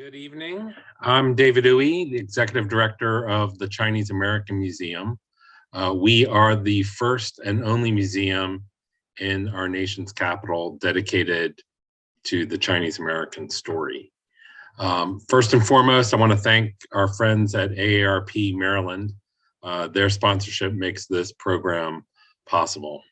Good evening. I'm David Huey, the Executive Director of the Chinese American Museum. We are the first and only museum in our nation's capital dedicated to the Chinese American story. First and foremost, I want to thank our friends at AARP Maryland. Their sponsorship makes this program possible.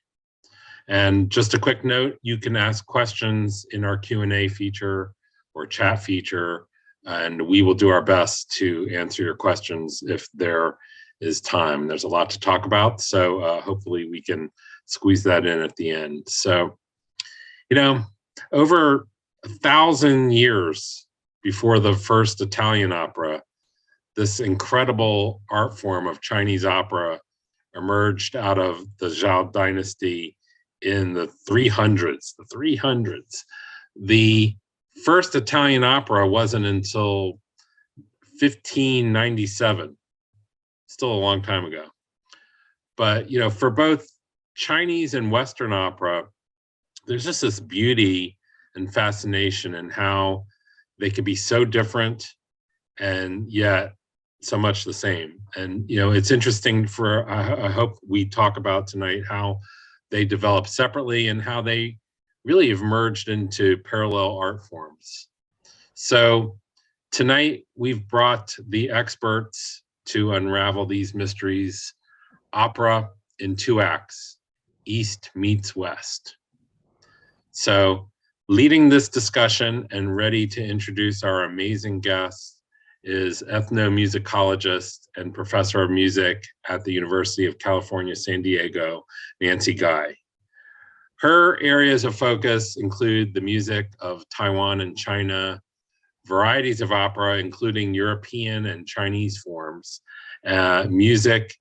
And just a quick note, you can ask questions in our Q&A feature or chat feature, and we will do our best to answer your questions if there is time. There's a lot to talk about, so hopefully we can squeeze that in at the end. So, over 1,000 years before the first Italian opera, this incredible art form of Chinese opera emerged out of the Zhao dynasty in the 300s. The first Italian opera wasn't until 1597, still a long time ago. But, for both Chinese and Western opera, there's just this beauty and fascination in how they could be so different and yet so much the same. And, it's interesting I hope we talk about tonight how they develop separately and how they really have merged into parallel art forms. So tonight we've brought the experts to unravel these mysteries. Opera in 2 acts, East meets West. So leading this discussion and ready to introduce our amazing guest is ethnomusicologist and professor of music at the University of California, San Diego, Nancy Guy. Her areas of focus include the music of Taiwan and China, varieties of opera, including European and Chinese forms, music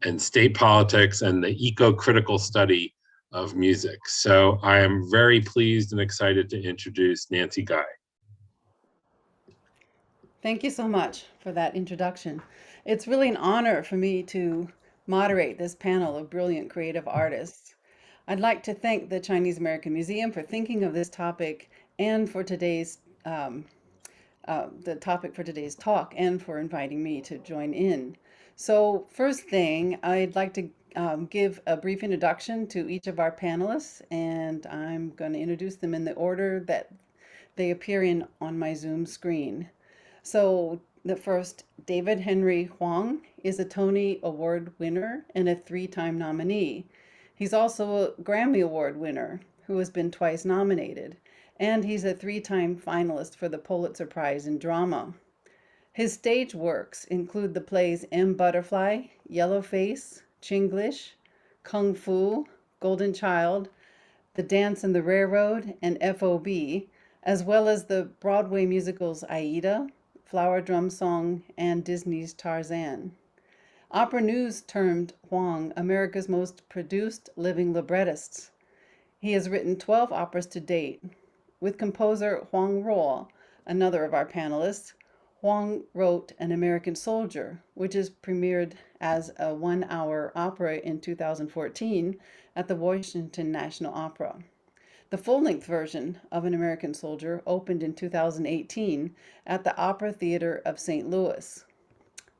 and state politics, and the eco-critical study of music. So I am very pleased and excited to introduce Nancy Guy. Thank you so much for that introduction. It's really an honor for me to moderate this panel of brilliant creative artists. I'd like to thank the Chinese American Museum for thinking of this topic and for the topic for today's talk, and for inviting me to join in. So first thing, I'd like to give a brief introduction to each of our panelists, and I'm going to introduce them in the order that they appear in on my Zoom screen. So the first, David Henry Hwang, is a Tony Award winner and a 3-time nominee. He's also a Grammy Award winner who has been twice nominated, and he's a 3-time finalist for the Pulitzer Prize in Drama. His stage works include the plays M. Butterfly, Yellowface, Chinglish, Kung Fu, Golden Child, The Dance in the Railroad, and FOB, as well as the Broadway musicals Aida, Flower Drum Song, and Disney's Tarzan. Opera News termed Hwang America's most produced living librettist. He has written 12 operas to date. With composer Huang Ruo, another of our panelists, Hwang wrote An American Soldier, which is premiered as a 1-hour opera in 2014 at the Washington National Opera. The full-length version of An American Soldier opened in 2018 at the Opera Theater of St. Louis.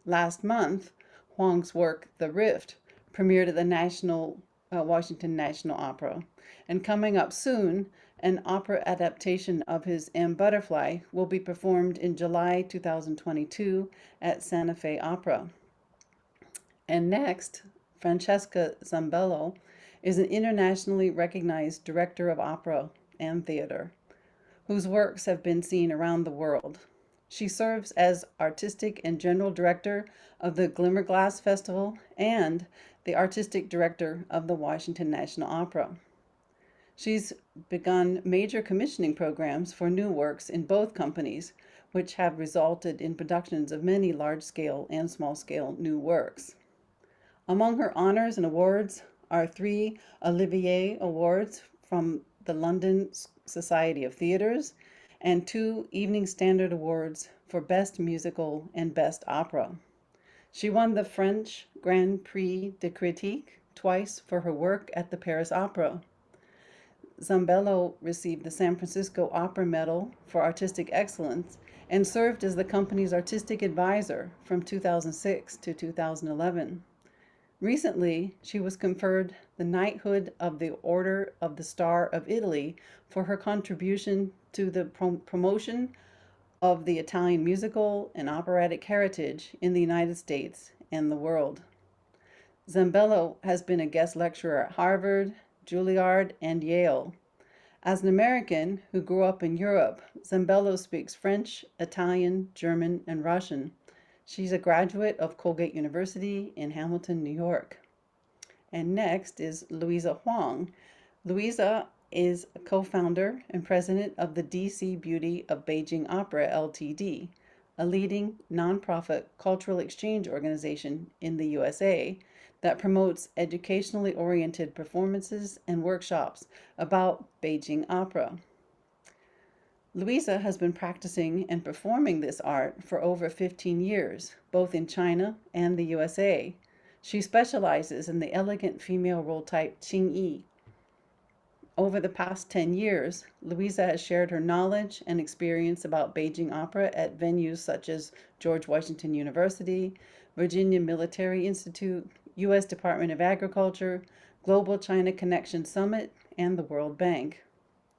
Last month, Hwang's work, The Rift, premiered at the Washington National Opera. And coming up soon, an opera adaptation of his M. Butterfly will be performed in July 2022 at Santa Fe Opera. And next, Francesca Zambello is an internationally recognized director of opera and theater, whose works have been seen around the world. She serves as artistic and general director of the Glimmerglass Festival and the artistic director of the Washington National Opera. She's begun major commissioning programs for new works in both companies, which have resulted in productions of many large-scale and small-scale new works. Among her honors and awards are 3 Olivier Awards from the London Society of Theatres and 2 Evening Standard Awards for Best Musical and Best Opera. She won the French Grand Prix de Critique twice for her work at the Paris Opera. Zambello received the San Francisco Opera Medal for Artistic Excellence and served as the company's artistic advisor from 2006 to 2011. Recently, she was conferred the Knighthood of the Order of the Star of Italy for her contribution to the promotion of the Italian musical and operatic heritage in the United States and the world. Zambello has been a guest lecturer at Harvard, Juilliard, and Yale. As an American who grew up in Europe, Zambello speaks French, Italian, German, and Russian. She's a graduate of Colgate University in Hamilton, New York. And next is Louisa Huang. Louisa is a co-founder and president of the DC Beauty of Beijing Opera Ltd., a leading nonprofit cultural exchange organization in the USA that promotes educationally oriented performances and workshops about Beijing opera. Louisa has been practicing and performing this art for over 15 years, both in China and the USA. She specializes in the elegant female role type Qingyi. Over the past 10 years, Louisa has shared her knowledge and experience about Beijing opera at venues such as George Washington University, Virginia Military Institute, U.S. Department of Agriculture, Global China Connection Summit, and the World Bank.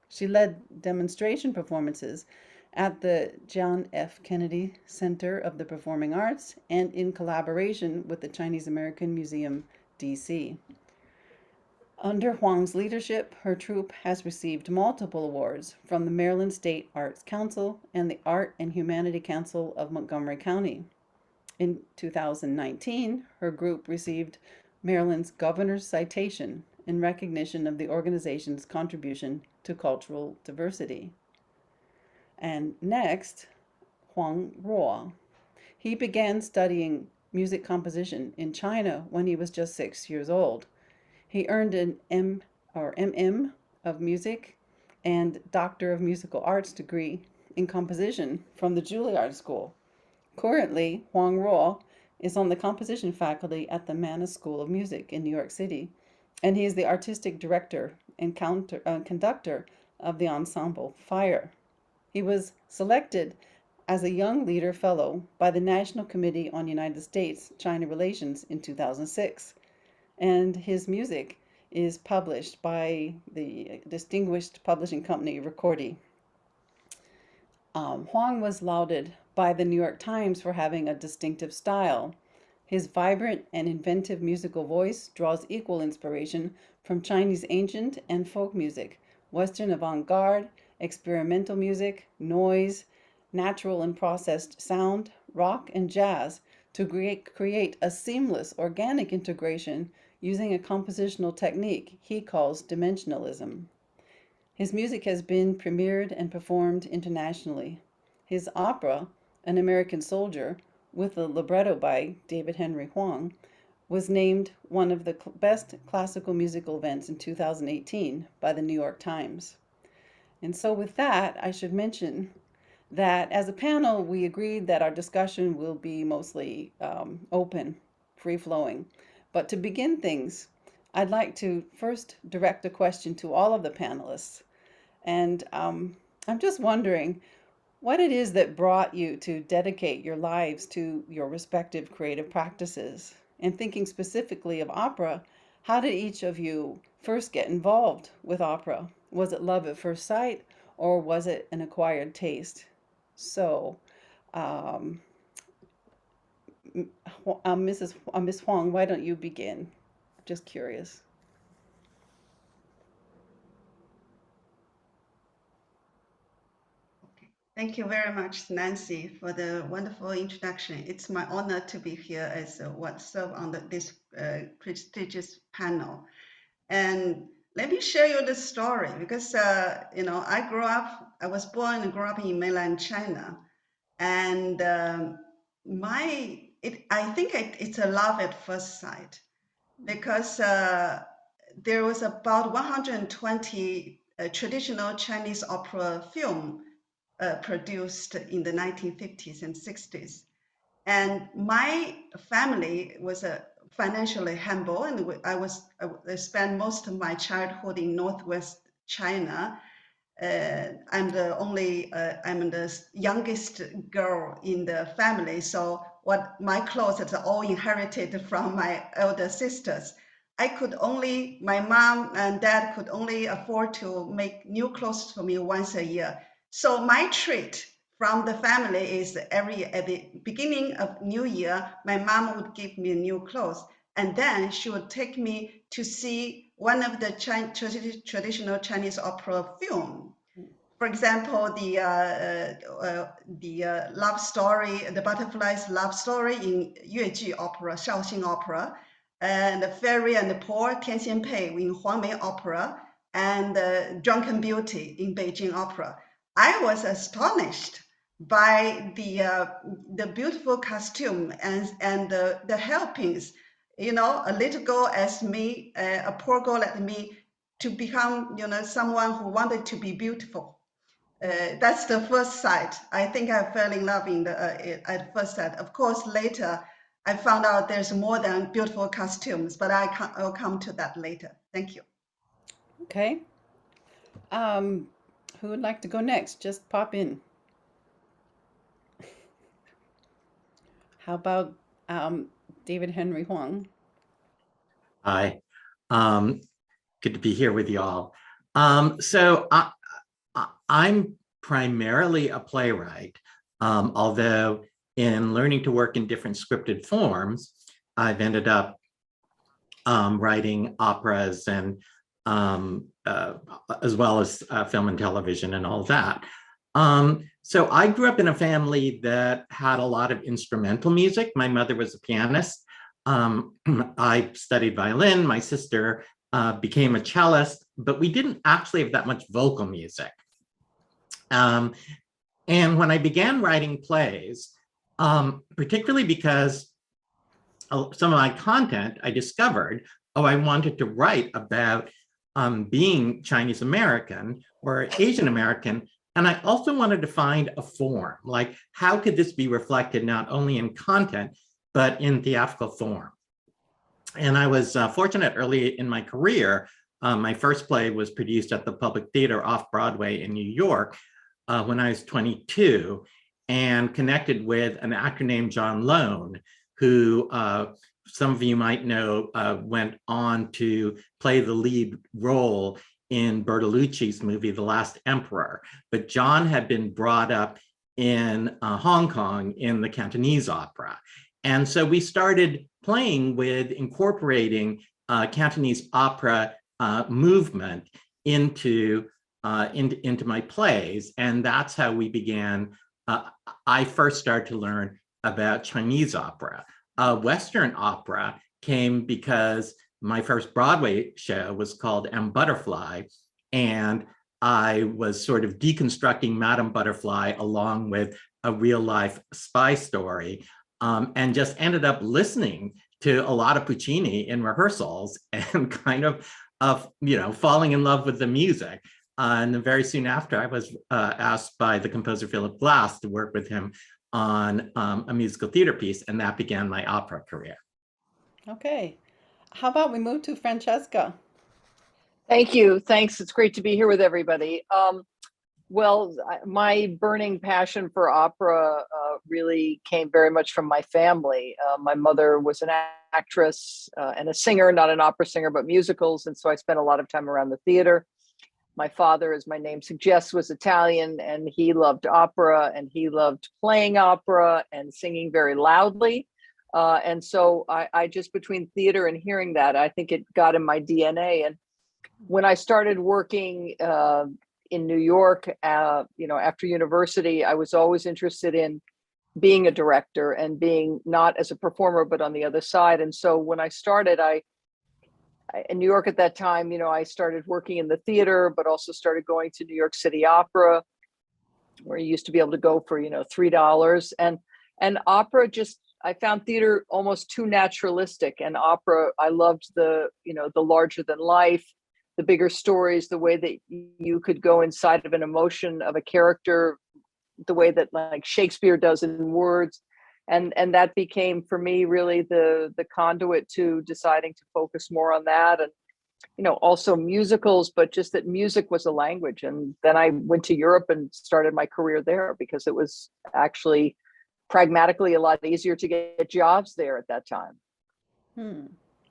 She led demonstration performances at the John F. Kennedy Center of the Performing Arts and in collaboration with the Chinese American Museum, D.C. Under Huang's leadership, her troupe has received multiple awards from the Maryland State Arts Council and the Art and Humanity Council of Montgomery County. In 2019, her group received Maryland's Governor's Citation in recognition of the organization's contribution to cultural diversity. And next, Huang Ruo. He began studying music composition in China when he was just 6 years old. He earned an MM of music and Doctor of Musical Arts degree in composition from the Juilliard School. Currently, Huang Ruo is on the composition faculty at the Mannes School of Music in New York City, and he is the artistic director and conductor of the ensemble Fire. He was selected as a Young Leader Fellow by the National Committee on United States-China Relations in 2006, and his music is published by the distinguished publishing company Ricordi. Huang was lauded by the New York Times for having a distinctive style. His vibrant and inventive musical voice draws equal inspiration from Chinese ancient and folk music, Western avant-garde, experimental music, noise, natural and processed sound, rock, and jazz to create a seamless, organic integration using a compositional technique he calls dimensionalism. His music has been premiered and performed internationally. His opera, An American Soldier, with a libretto by David Henry Hwang, was named one of the best classical musical events in 2018 by the New York Times. And so with that, I should mention that as a panel, we agreed that our discussion will be mostly open, free-flowing. But to begin things, I'd like to first direct a question to all of the panelists. And I'm just wondering what it is that brought you to dedicate your lives to your respective creative practices. And thinking specifically of opera, how did each of you first get involved with opera? Was it love at first sight, or was it an acquired taste? So, Miss Huang, why don't you begin? Just curious. Thank you very much, Nancy, for the wonderful introduction. It's my honor to be here as one serve on this prestigious panel. And let me share you the story because I was born and grew up in mainland China, and I think it's a love at first sight because there was about 120 traditional Chinese opera film produced in the 1950s and 60s. And my family was financially humble, and I spent most of my childhood in Northwest China. I'm the youngest girl in the family, so what my clothes are all inherited from my elder sisters. My mom and dad could only afford to make new clothes for me once a year. So my treat from the family is at the beginning of New Year, my mom would give me new clothes, and then she would take me to see one of the traditional Chinese opera film. For example, the love story, the butterfly's love story in Yueji opera, Shaoxing opera, and the Fairy and the Poor, Tianxianpei in Huang opera, and Drunken Beauty in Beijing opera. I was astonished by the beautiful costume and the helpings. You know, a little girl as me, a poor girl like me, to become, someone who wanted to be beautiful. That's the first sight. I think I fell in love at first sight. Of course, later I found out there's more than beautiful costumes, but I'll come to that later. Thank you. Okay. Who would like to go next? Just pop in. How about David Henry Hwang? Hi, good to be here with you all. So I'm primarily a playwright, although in learning to work in different scripted forms, I've ended up writing operas and as well as film and television and all that. So I grew up in a family that had a lot of instrumental music. My mother was a pianist. I studied violin. My sister became a cellist, but we didn't actually have that much vocal music. And when I began writing plays, particularly because some of my content, I discovered, I wanted to write about being Chinese American or Asian American. And I also wanted to find a form, like how could this be reflected not only in content, but in theatrical form. And I was fortunate early in my career. My first play was produced at the Public Theater off Broadway in New York when I was 22, and connected with an actor named John Lone, who some of you might know went on to play the lead role in Bertolucci's movie, The Last Emperor. But John had been brought up in Hong Kong in the Cantonese opera. And so we started playing with incorporating Cantonese opera movement into my plays. And that's how we began. I first started to learn about Chinese opera. Western opera came because my first Broadway show was called M. Butterfly, and I was sort of deconstructing Madame Butterfly along with a real life spy story, and just ended up listening to a lot of Puccini in rehearsals and kind of falling in love with the music. And then very soon after, I was asked by the composer Philip Glass to work with him on a musical theater piece, and that began my opera career. Okay. How about we move to Francesca? Thank you. Thanks. It's great to be here with everybody. Well, my burning passion for opera really came very much from my family. My mother was an actress and a singer, not an opera singer, but musicals. And so I spent a lot of time around the theater. My father, as my name suggests, was Italian, and he loved opera, and he loved playing opera and singing very loudly. And so I just, between theater and hearing that, I think it got in my DNA. And when I started working in New York, after university, I was always interested in being a director and being not as a performer, but on the other side. And so when I started, in New York at that time, I started working in the theater, but also started going to New York City Opera, where you used to be able to go for, $3. And opera I found theater almost too naturalistic, and opera, I loved the larger than life, the bigger stories, the way that you could go inside of an emotion of a character, the way that like Shakespeare does in words. And that became for me really the conduit to deciding to focus more on that. And also musicals, but just that music was a language. And then I went to Europe and started my career there because it was actually pragmatically a lot easier to get jobs there at that time.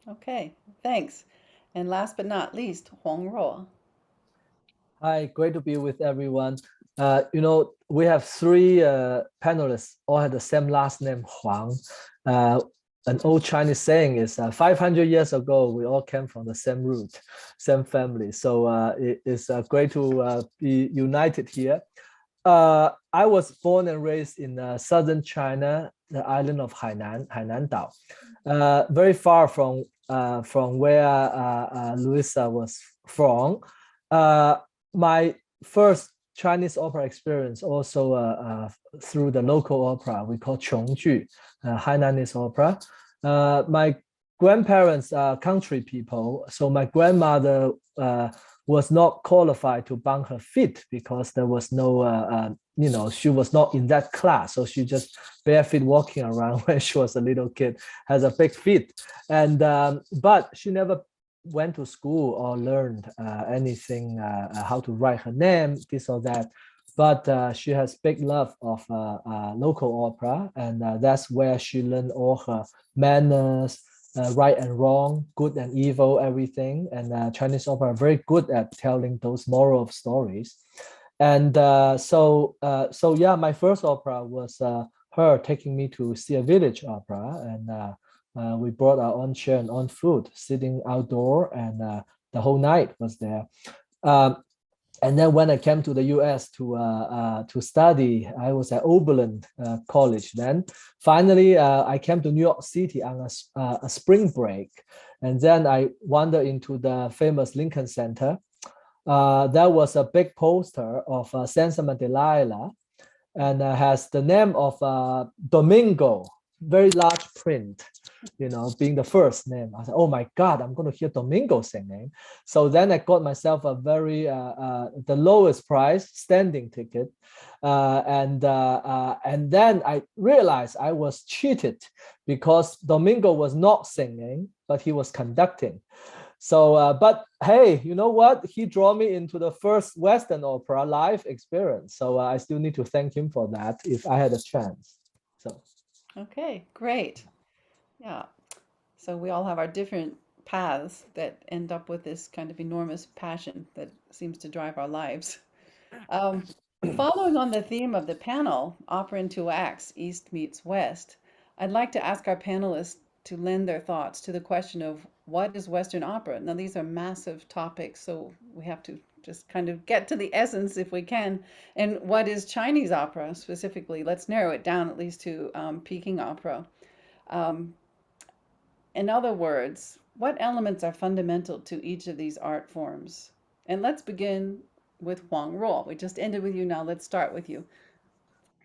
Okay, thanks. And last but not least, Huang Ruo. Hi, great to be with everyone. We have three panelists, all have the same last name, Huang. An old Chinese saying is 500 years ago, we all came from the same root, same family. So it is great to be united here. I was born and raised in southern China, the island of Hainan Dao, very far from where Louisa was from. My first Chinese opera experience also through the local opera we call Chongju, Hainanese opera. My grandparents are country people, so my grandmother was not qualified to bang her feet because there was no, she was not in that class. So she just bare feet walking around when she was a little kid, has a big feet. And but she never went to school or learned anything, how to write her name, this or that. But she has big love of local opera, and that's where she learned all her manners, right and wrong, good and evil, everything. And Chinese opera are very good at telling those moral stories. And so yeah, my first opera was her taking me to see a village opera, and we brought our own chair and own food, sitting outdoor, and the whole night was there. And then when I came to the U.S. to study, I was at Oberlin College. Then finally, I came to New York City on a spring break, and then I wandered into the famous Lincoln Center. There was a big poster of Sansom and Delilah, and has the name of Domingo, very large print, being the first name. I said, oh my God, I'm going to hear Domingo singing. So then I got myself a very, the lowest price standing ticket. And then I realized I was cheated because Domingo was not singing, but he was conducting. So, but hey, you know what? He drew me into the first Western opera live experience. So I still need to thank him for that if I had a chance. So. Okay, great. Yeah. So we all have our different paths that end up with this kind of enormous passion that seems to drive our lives. Following on the theme of the panel, Opera in Two Acts, East meets West, I'd like to ask our panelists to lend their thoughts to the question of what is Western opera? Now, these are massive topics, so we have to just kind of get to the essence if we can. And what is Chinese opera specifically? Let's narrow it down at least to Peking opera. In other words, what elements are fundamental to each of these art forms? And let's begin with Huang Ruo. We just ended with you, now let's start with you.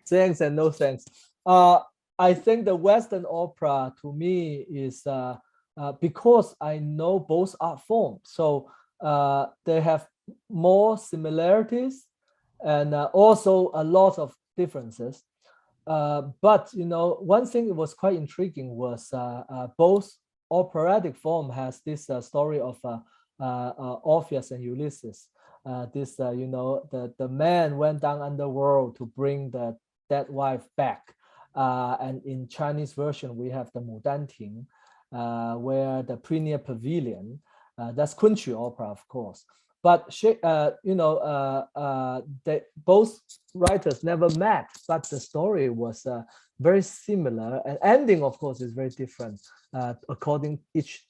Thanks and no thanks. I think the Western opera to me is because I know both art forms, so they have more similarities and also a lot of differences. But one thing that was quite intriguing was both operatic form has this story of Orpheus and Ulysses. The man went down underworld to bring the dead wife back. And in Chinese version, we have the Mudan Ting, where the Premier Pavilion, that's Kunqu opera, of course. But both writers never met, but the story was very similar. And ending, of course, is very different according each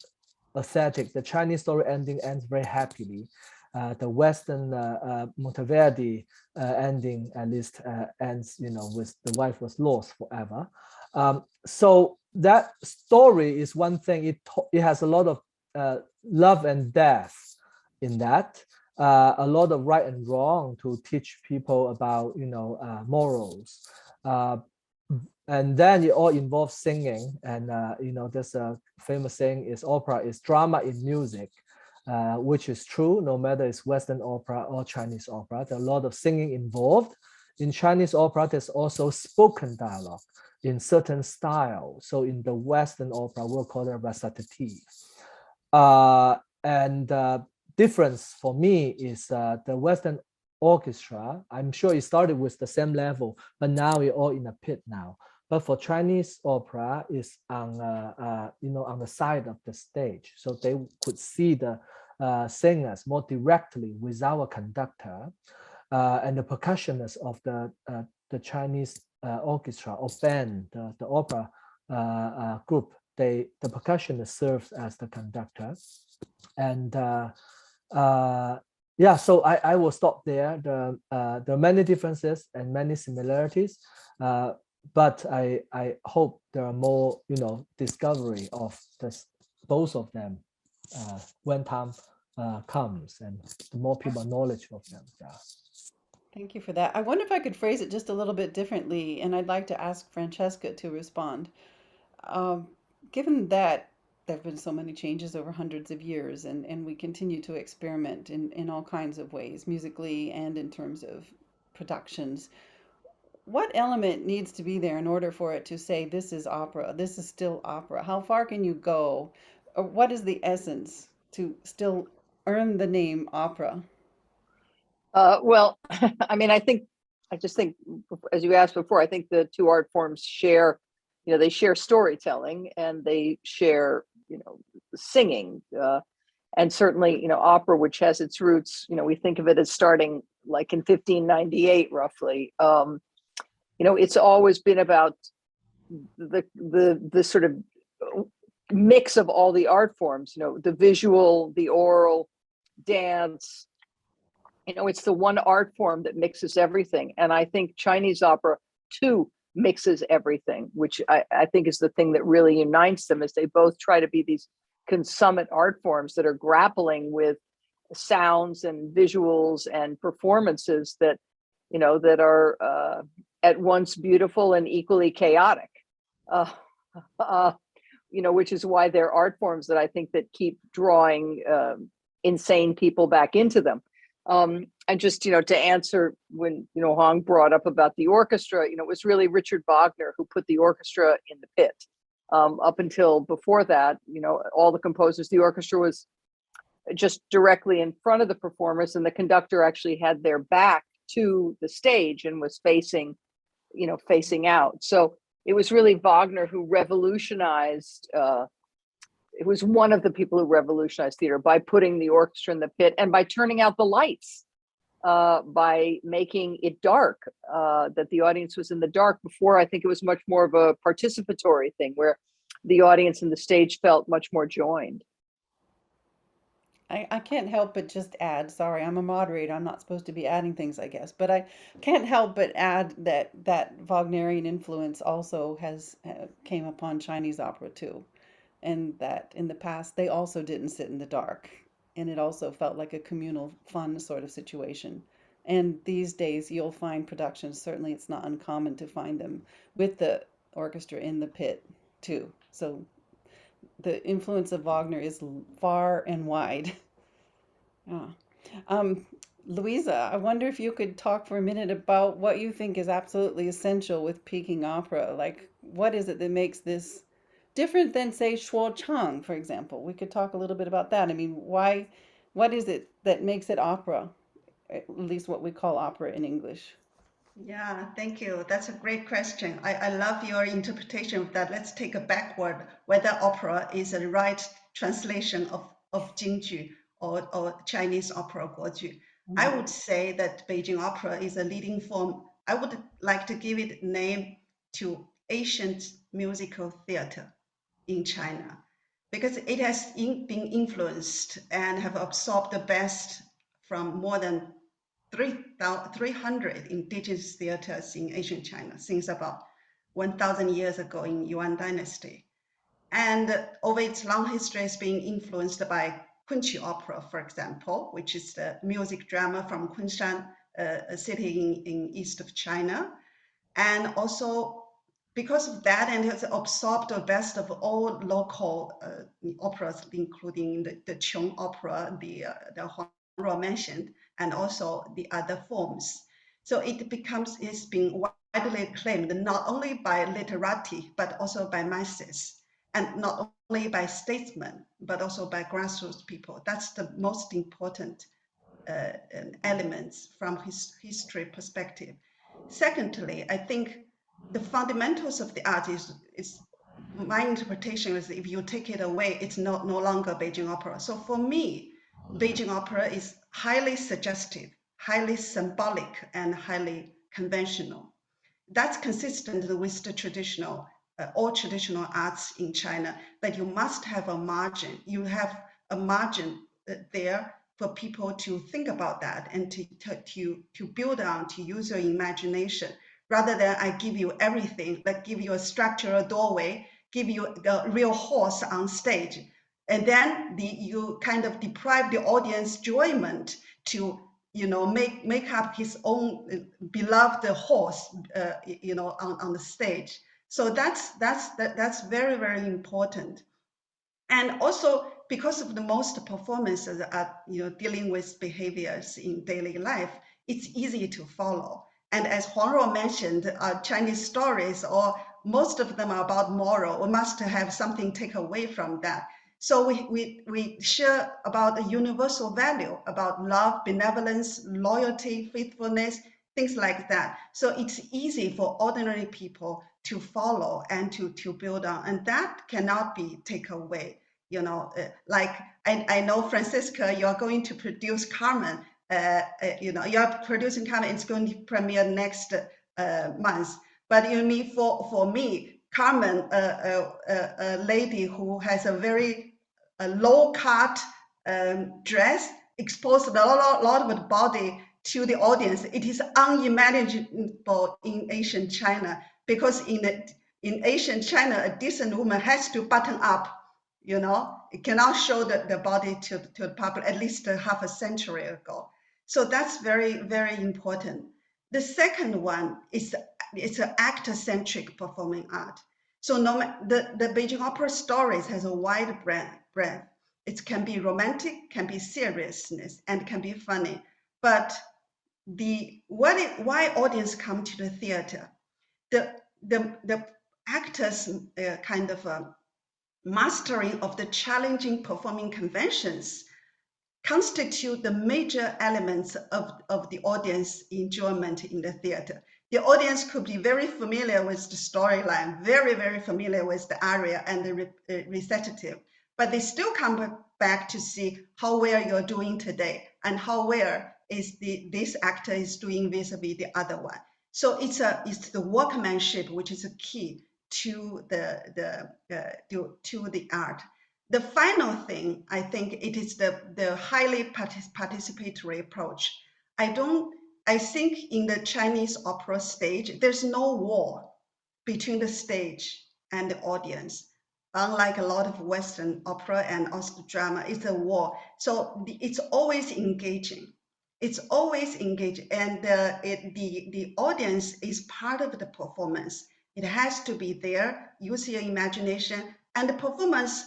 aesthetic. The Chinese story ending ends very happily. The Western Monteverdi ending at least ends, with the wife was lost forever. So that story is one thing. It has a lot of love and death in that, a lot of right and wrong to teach people about morals, and then it all involves singing. And there's a famous saying is opera is drama in music, which is true no matter it's Western opera or Chinese opera. There's a lot of singing involved. In Chinese opera, there's also spoken dialogue in certain style. So in the Western opera, we'll call it recitative. And difference for me is the Western orchestra. I'm sure it started with the same level, but now we're all in a pit now. But for Chinese opera, is on on the side of the stage, so they could see the singers more directly without a conductor, and the percussionists of the Chinese orchestra or band, the opera group. The percussionist serves as the conductor, and yeah. So I will stop there. There are many differences and many similarities. But I hope there are more, discovery of both of them when time comes, and the more people knowledge of them. Yeah. Thank you for that. I wonder if I could phrase it just a little bit differently, and I'd like to ask Francesca to respond. Um, Given that there have been so many changes over hundreds of years, and we continue to experiment in all kinds of ways, musically and in terms of productions, what element needs to be there in order for it to say this is opera, this is still opera? How far can you go? Or what is the essence to still earn the name opera? Well, I mean, I just think, as you asked before, I think the two art forms share, they share storytelling and they share, singing. And certainly, opera, which has its roots, we think of it as starting like in 1598, roughly. It's always been about the sort of mix of all the art forms, the visual, the oral, dance. It's the one art form that mixes everything. And I think Chinese opera too mixes everything, which I think is the thing that really unites them, is they both try to be these consummate art forms that are grappling with sounds and visuals and performances that, that are at once beautiful and equally chaotic. Which is why they're art forms that I think that keep drawing insane people back into them. And just, to answer when, Huang brought up about the orchestra, it was really Richard Wagner who put the orchestra in the pit. Up until before that, all the composers, the orchestra was just directly in front of the performers, and the conductor actually had their back to the stage and was facing out. So it was really Wagner who revolutionized, it was one of the people who revolutionized theater by putting the orchestra in the pit and by turning out the lights, by making it dark, that the audience was in the dark. Before, I think it was much more of a participatory thing where the audience and the stage felt much more joined. I can't help but just add, sorry, I'm a moderator. I'm not supposed to be adding things, I guess, but I can't help but add that Wagnerian influence also has came upon Chinese opera too, and that in the past they also didn't sit in the dark, and it also felt like a communal, fun sort of situation. And these days you'll find productions, certainly it's not uncommon to find them with the orchestra in the pit too. So the influence of Wagner is far and wide. Yeah. Um, Louisa, I wonder if you could talk for a minute about what you think is absolutely essential with Peking opera. Like, what is it that makes this different than, say, Shuo Chang, for example? We could talk a little bit about that. I mean, what is it that makes it opera, at least what we call opera in English? Yeah, thank you. That's a great question. I love your interpretation of that. Let's take a backward, whether opera is a right translation of Jingju or Chinese opera Guoju. I would say that Beijing opera is a leading form. I would like to give it name to ancient musical theater in China, because it has been influenced and have absorbed the best from more than 300 indigenous theaters in ancient China since about 1,000 years ago in Yuan Dynasty. And over its long history, it's been influenced by Kunqi opera, for example, which is the music drama from Kunshan, a city in east of China. And also because of that, and has absorbed the best of all local operas, including the Qiong opera, the Huang Ruo mentioned, and also the other forms. So it's been widely acclaimed not only by literati, but also by masses. And not only by statesmen, but also by grassroots people. That's the most important elements from history perspective. Secondly, I think the fundamentals of the art is my interpretation is if you take it away, it's no longer Beijing opera. So for me, Beijing opera is highly suggestive, highly symbolic, and highly conventional. That's consistent with the traditional, all traditional arts in China, that you must have a margin. You have a margin there for people to think about that and to build on, to use your imagination, rather than I give you everything, like give you a structural doorway, give you a real horse on stage, and then you kind of deprive the audience enjoyment to make up his own beloved horse on the stage. So that's very, very important. And also because of the most performances are dealing with behaviors in daily life, it's easy to follow. And as Huang Ruo mentioned, Chinese stories, or most of them are about moral. We must have something take away from that. So we share about a universal value, about love, benevolence, loyalty, faithfulness, things like that. So it's easy for ordinary people to follow and to build on, and that cannot be taken away. Like I know, Francesca, you are going to produce Carmen. You are producing Carmen. It's going to premiere next month. But for me, Carmen, a lady who has a very low cut dress, exposed a lot of the body to the audience. It is unimaginable in ancient China, because in ancient China, a decent woman has to button up. It cannot show the body to the public, at least half a century ago. So that's very, very important. The second one is it's an actor-centric performing art. So the Beijing opera stories has a wide breadth. It can be romantic, can be seriousness, and can be funny. But why audience come to the theater? The actors kind of mastering of the challenging performing conventions constitute the major elements of the audience enjoyment in the theater. The audience could be very familiar with the storyline, very, very familiar with the aria and the recitative, but they still come back to see how well you're doing today and how well is this actor is doing vis-a-vis the other one. So it's the workmanship which is a key to the art. The final thing, I think, it is the highly participatory approach. I think in the Chinese opera stage, there's no wall between the stage and the audience. Unlike a lot of Western opera and also drama, it's a wall. So it's always engaging. It's always engaging, and the audience is part of the performance. It has to be there, use your imagination, and the performance,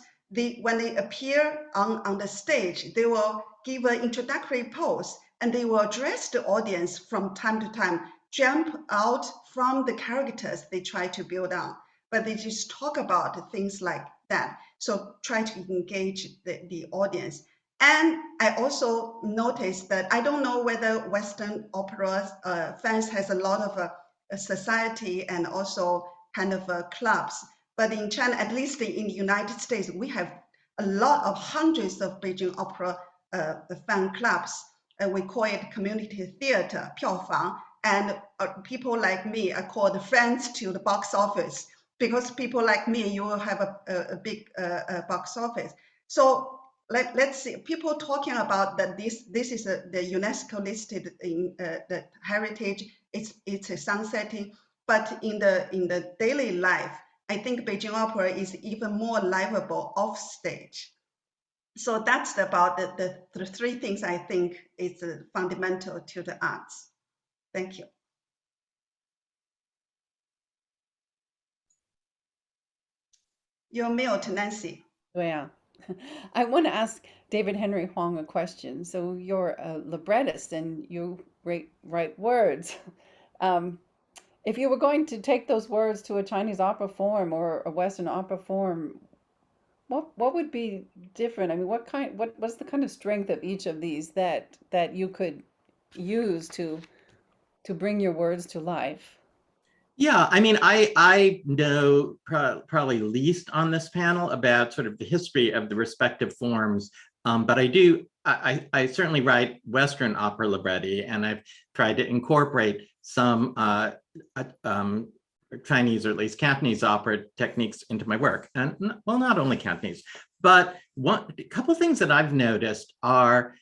when they appear on the stage, they will give an introductory pose, and they will address the audience from time to time, jump out from the characters they try to build on, but they just talk about things like that. So try to engage the audience. And I also noticed that, I don't know whether Western opera fans has a lot of a society and also kind of clubs, but in China, at least in the United States, we have a lot of hundreds of Beijing opera fan clubs. We call it community theater, 票房, and people like me are called friends to the box office, because people like me, you will have a big box office. So let's see, people talking about that this is the UNESCO listed in the heritage, it's a sunsetting, but in the daily life, I think Beijing opera is even more livable off stage. So that's about the three things I think is fundamental to the arts. Thank you. You're mute, Nancy. Yeah. I want to ask David Henry Hwang a question. So you're a librettist and you write words. If you were going to take those words to a Chinese opera form or a Western opera form, what would be different? I mean, what's the kind of strength of each of these that you could use to bring your words to life? Yeah, I mean, I know probably least on this panel about sort of the history of the respective forms, but I certainly write Western opera libretti, and I've tried to incorporate some Chinese or at least Cantonese opera techniques into my work. And well, not only Cantonese, but a couple of things that I've noticed are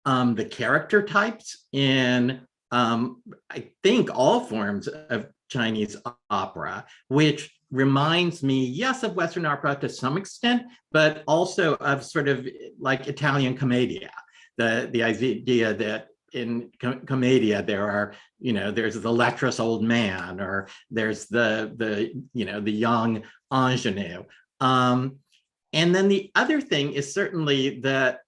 the character types in I think all forms of Chinese opera, which reminds me, yes, of Western opera to some extent, but also of sort of like Italian commedia. The idea that in commedia there are, there's the lecherous old man, or there's the young ingenue. And then the other thing is certainly that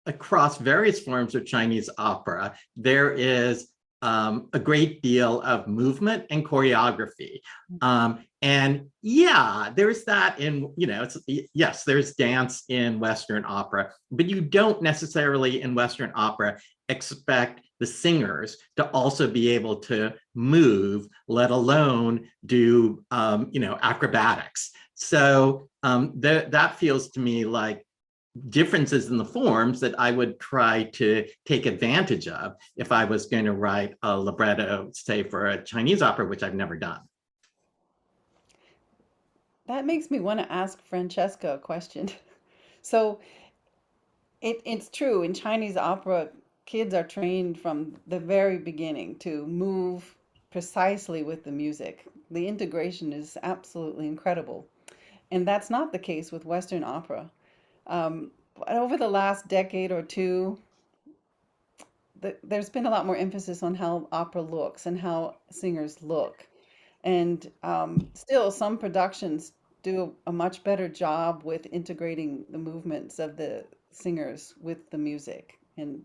across various forms of Chinese opera, there is a great deal of movement and choreography. And yeah, there's that in, yes, there's dance in Western opera, but you don't necessarily in Western opera expect the singers to also be able to move, let alone do, acrobatics. So that feels to me like differences in the forms that I would try to take advantage of if I was going to write a libretto, say, for a Chinese opera, which I've never done. That makes me want to ask Francesca a question. So it's true in Chinese opera, kids are trained from the very beginning to move precisely with the music. The integration is absolutely incredible. And that's not the case with Western opera. But over the last decade or two, there's been a lot more emphasis on how opera looks and how singers look. And still, some productions do a much better job with integrating the movements of the singers with the music. And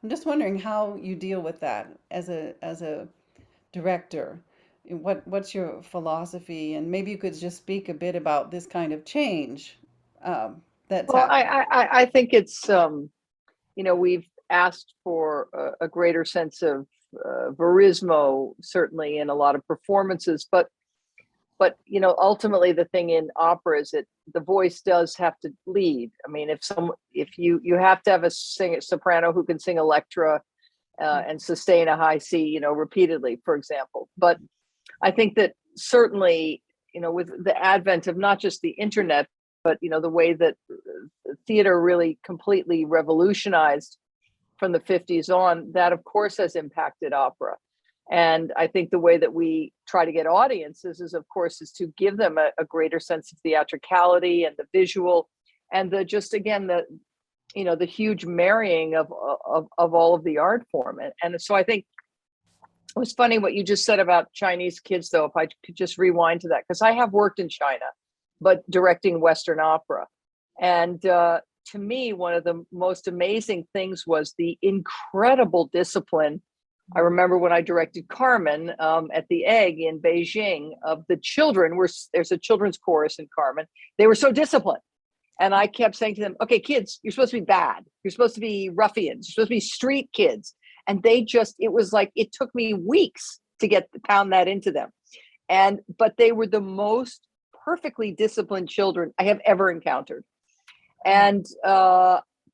I'm just wondering how you deal with that as a director. What's your philosophy? And maybe you could just speak a bit about this kind of change that's Well, happening. I think it's we've asked for a greater sense of verismo, certainly in a lot of performances, but ultimately the thing in opera is that the voice does have to lead. I mean, if you have to have a soprano who can sing Electra and sustain a high C, repeatedly, for example. But I think that certainly, with the advent of not just the internet, but the way that theater really completely revolutionized from the 50s on, that of course has impacted opera. And I think the way that we try to get audiences is, of course, is to give them a greater sense of theatricality and the visual, and the huge marrying of all of the art form. And so I think it was funny what you just said about Chinese kids, though, if I could just rewind to that, because I have worked in China, but directing Western opera. And to me, one of the most amazing things was the incredible discipline. I remember when I directed Carmen at the Egg in Beijing, of the children, there's a children's chorus in Carmen. They were so disciplined. And I kept saying to them, okay, kids, you're supposed to be bad. You're supposed to be ruffians. You're supposed to be street kids. And it was like, it took me weeks to pound that into them. But they were the most perfectly disciplined children I have ever encountered. And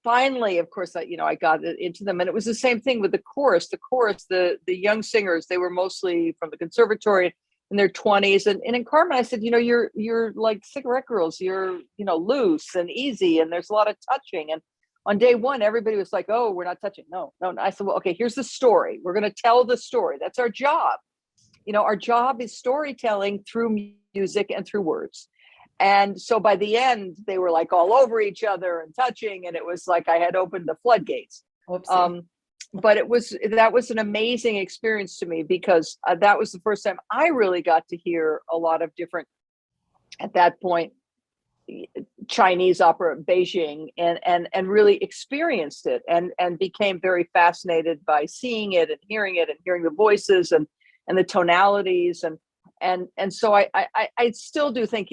finally, of course, I got into them, and it was the same thing with the chorus. The young singers, they were mostly from the conservatory in their 20s. And in Carmen, I said, you're like cigarette girls. You're, loose and easy, and there's a lot of touching. And on day one, everybody was like, oh, we're not touching. No. I said, well, okay, here's the story. We're going to tell the story. That's our job. Our job is storytelling through music and through words. And so by the end, they were like all over each other and touching, and it was like I had opened the floodgates. But that was an amazing experience to me, because that was the first time I really got to hear a lot of different, at that point, Chinese opera, Beijing, and really experienced it, and became very fascinated by seeing it and hearing the voices and the tonalities, and so I still do think,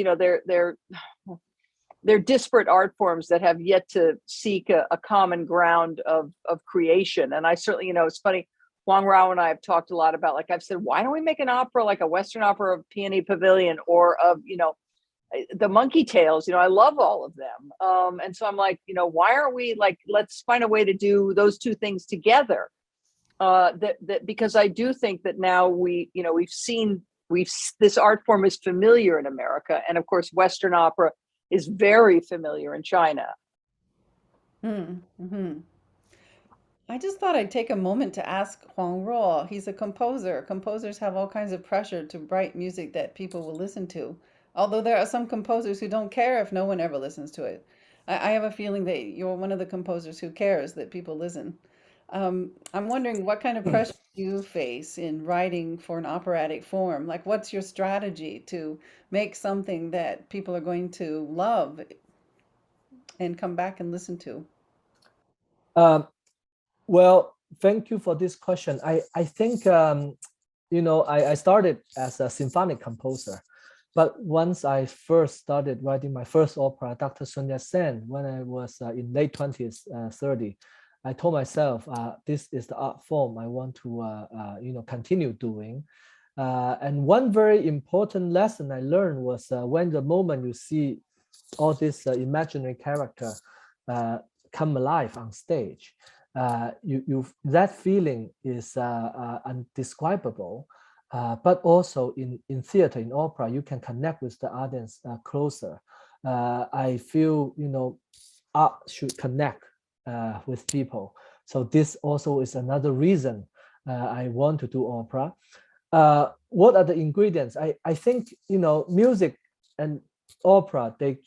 they're disparate art forms that have yet to seek a common ground of creation. And I certainly, it's funny, Huang Ruo and I have talked a lot about, like I've said, why don't we make an opera, like a Western opera of Peony Pavilion, or of, the Monkey Tales? I love all of them. And so I'm like, why aren't we like, let's find a way to do those two things together. Because I do think that now this art form is familiar in America. And of course, Western opera is very familiar in China. Mm-hmm. I just thought I'd take a moment to ask Huang Ruo. He's a composer. Composers have all kinds of pressure to write music that people will listen to. Although there are some composers who don't care if no one ever listens to it. I have a feeling that you're one of the composers who cares that people listen. I'm wondering what kind of pressure you face in writing for an operatic form. Like, what's your strategy to make something that people are going to love and come back and listen to? Well, thank you for this question. I think, I started as a symphonic composer, but once I first started writing my first opera, Dr. Sun Yat-sen, when I was in late 20s, 30, I told myself, this is the art form I want to, continue doing. And one very important lesson I learned was when the moment you see all this imaginary character come alive on stage, that feeling is undescribable. But also in theater, in opera, you can connect with the audience closer. I feel, art should connect with people. So this also is another reason I want to do opera. What are the ingredients? I think, music and opera, they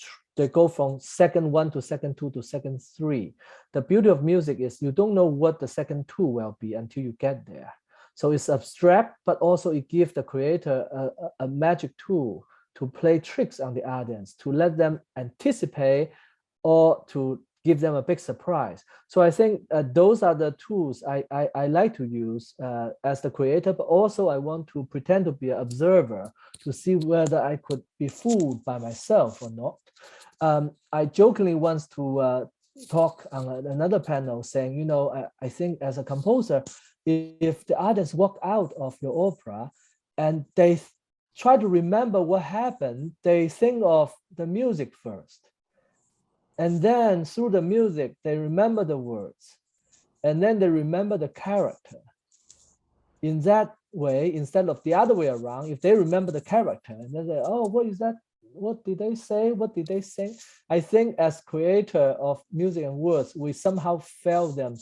go from second 1 to second 2 to second 3. The beauty of music is you don't know what the second 2 will be until you get there. So it's abstract, but also it gives the creator a magic tool to play tricks on the audience, to let them anticipate or to give them a big surprise. So I think those are the tools I like to use as the creator, but also I want to pretend to be an observer to see whether I could be fooled by myself or not. I jokingly once to talk on another panel saying, I think as a composer, if the audience walk out of your opera and they try to remember what happened, they think of the music first. And then through the music, they remember the words. And then they remember the character. In that way, instead of the other way around, if they remember the character, and then they, oh, what is that? What did they say? What did they sing? I think as creator of music and words, we somehow felt them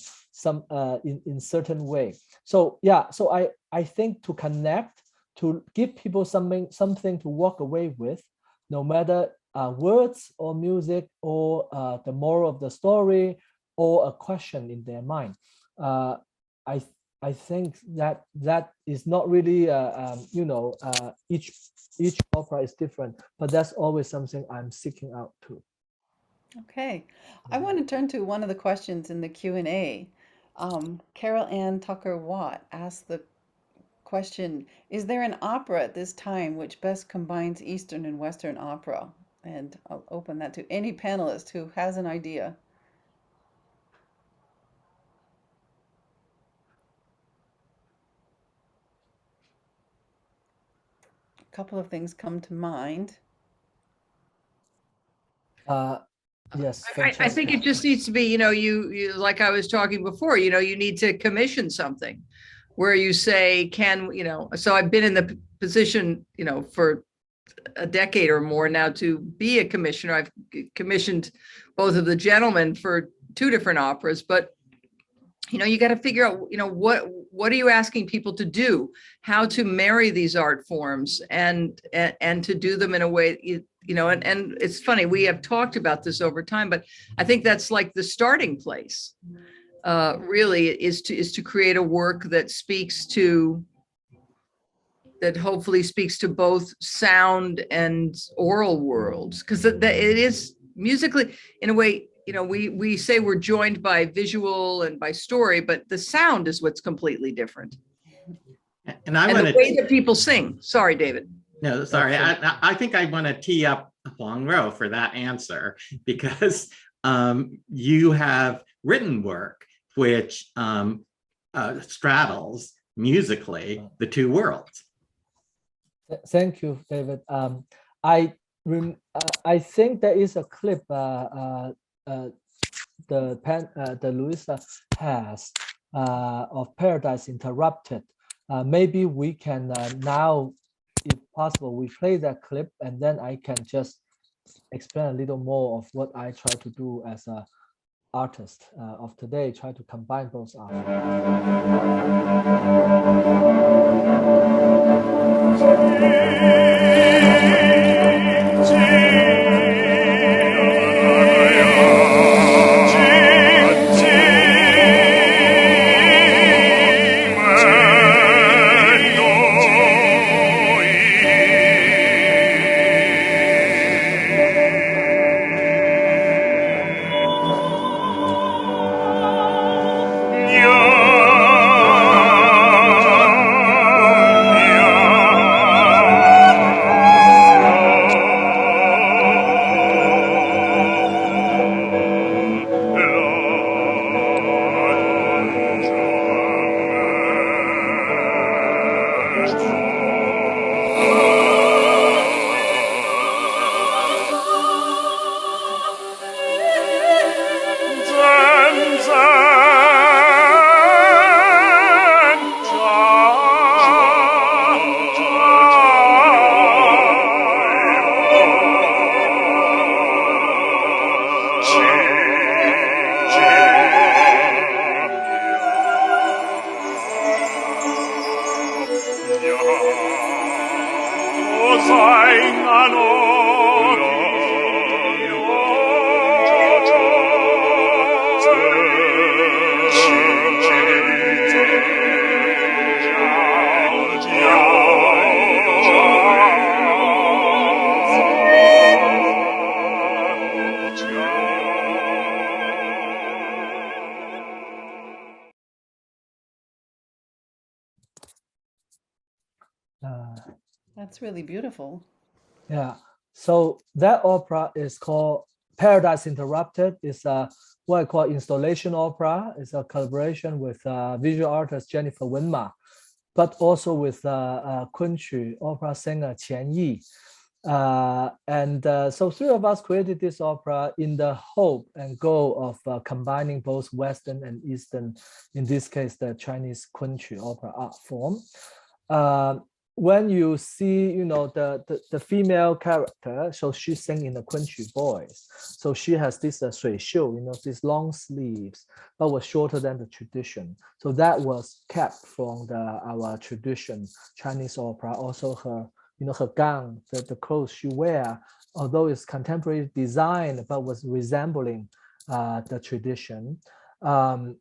in certain way. So yeah, so I think to connect, to give people something to walk away with, no matter words or music or the moral of the story or a question in their mind. I think that is not really each opera is different, but that's always something I'm seeking out to. Okay, I want to turn to one of the questions in the Q&A. Carol Ann Tucker Watt asked the question, is there an opera at this time which best combines Eastern and Western opera? And I'll open that to any panelist who has an idea. A couple of things come to mind. Yes, I think it just needs to be, you like I was talking before, you need to commission something where you say, so I've been in the position, for a decade or more now to be a commissioner. I've commissioned both of the gentlemen for 2 different operas, but you got to figure out, what are you asking people to do, how to marry these art forms and to do them in a way, and it's funny, we have talked about this over time, but I think that's like the starting place, really is to create a work that hopefully speaks to both sound and oral worlds, because it is musically, in a way, we say we're joined by visual and by story, but the sound is what's completely different. And I want the way that people sing. Sorry, David. No, sorry. I think I want to tee up Huang Ruo for that answer, because you have written work which straddles musically the two worlds. Thank you, David. I think there is a clip the Louisa has of Paradise Interrupted. Maybe we can now, if possible, we play that clip, and then I can just explain a little more of what I try to do as a artist of today, try to combine both arts. That's really beautiful. Yeah. So that opera is called Paradise Interrupted. It's what I call installation opera. It's a collaboration with visual artist Jennifer Winma, but also with Kunqu opera singer Qian Yi. So three of us created this opera in the hope and goal of combining both Western and Eastern, in this case, the Chinese Kunqu opera art form. When you see, the female character, so she sings in the Kunqu voice. So she has this sui xiu, these long sleeves, but was shorter than the tradition. So that was kept from our tradition, Chinese opera. Also her, her gown, the clothes she wear, although it's contemporary design, but was resembling the tradition. And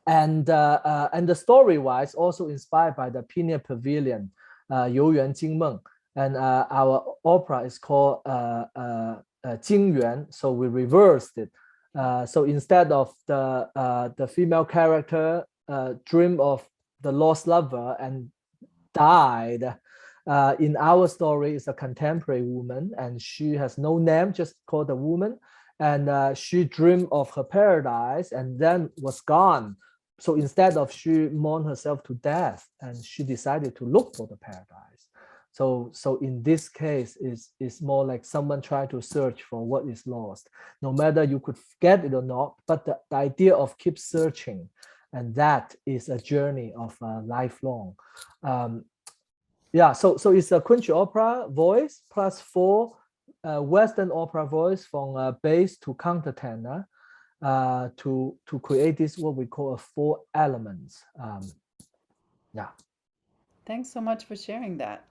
the story-wise, also inspired by the Pineal Pavilion, You Yuan Jing Meng, and our opera is called Jing Yuan, so we reversed it. So instead of the female character dream of the lost lover and died, in our story is a contemporary woman, and she has no name, just called a woman, and she dreamed of her paradise and then was gone. So instead of she mourned herself to death, and she decided to look for the paradise. So in this case, it's more like someone trying to search for what is lost, no matter you could get it or not, but the idea of keep searching, and that is a journey of lifelong. Yeah, so it's a Kunqu opera voice plus 4 Western opera voice from bass to countertenor. To create this, what we call 4 elements. Yeah. Thanks so much for sharing that.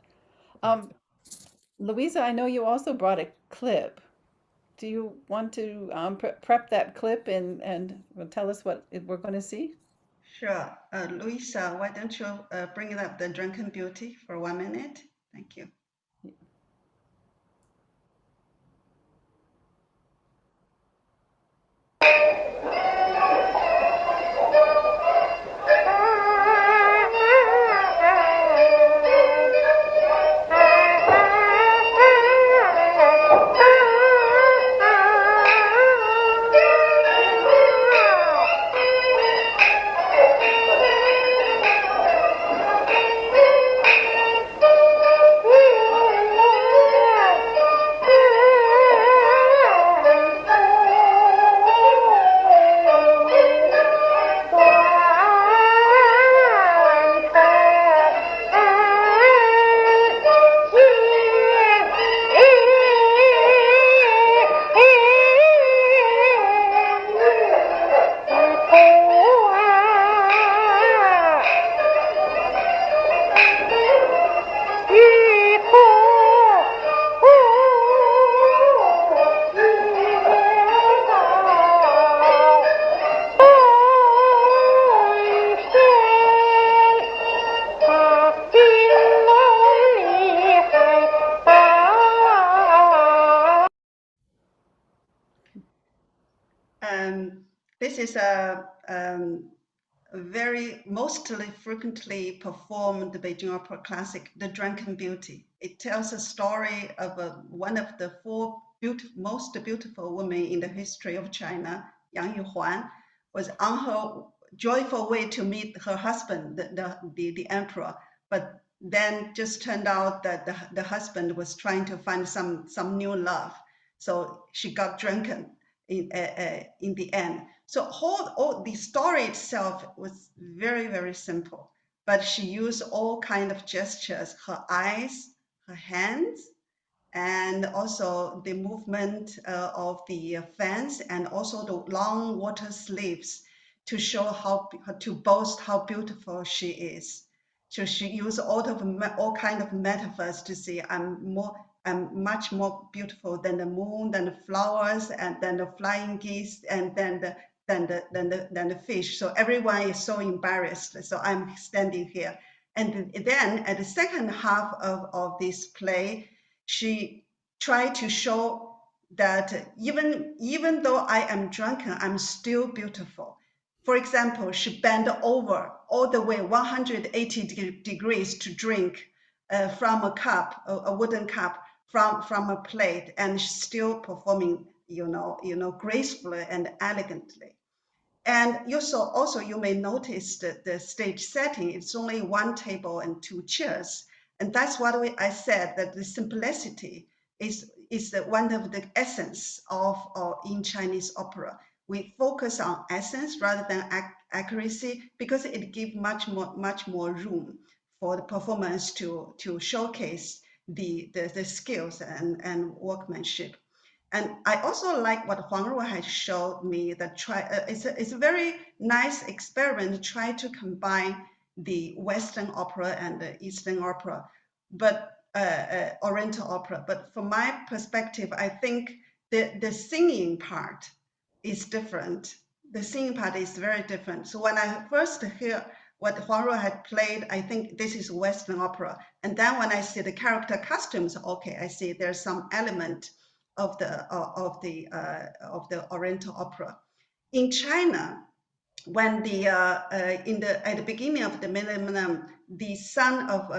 Louisa, I know you also brought a clip. Do you want to prep that clip and tell us what we're going to see? Sure. Louisa, why don't you bring up the Drunken Beauty for 1 minute? Thank you. This is a very mostly frequently performed Beijing opera classic, The Drunken Beauty. It tells a story of one of the four most beautiful women in the history of China, Yang Huang, was on her joyful way to meet her husband, the emperor, but then just turned out that the husband was trying to find some new love. So she got drunken in the end. So the story itself was very, very simple, but she used all kind of gestures, her eyes, her hands, and also the movement of the fans, and also the long water sleeves to show to boast how beautiful she is. So she used all kind of metaphors to say, I'm much more beautiful than the moon, than the flowers, and then the flying geese, and then the fish. So everyone is so embarrassed. So I'm standing here. And then at the second half of this play, she tried to show that even though I am drunken, I'm still beautiful. For example, she bent over all the way 180 degrees to drink from a cup, a wooden cup, from a plate, and still performing, gracefully and elegantly. And you may notice that the stage setting, it's only one table and two chairs. And that's what I said, that the simplicity is one of the essence of in Chinese opera. We focus on essence rather than accuracy, because it gives much more room for the performance to showcase the skills and workmanship. And I also like what Huang Ruo has showed me, that it's a very nice experiment to try to combine the Western opera and the Eastern opera, but Oriental opera. But from my perspective, I think the singing part is different. The singing part is very different. So when I first hear what Huang Ruo had played, I think this is Western opera. And then when I see the character costumes, okay, I see there's some element of the Oriental opera. In China, when at the beginning of the millennium, the son of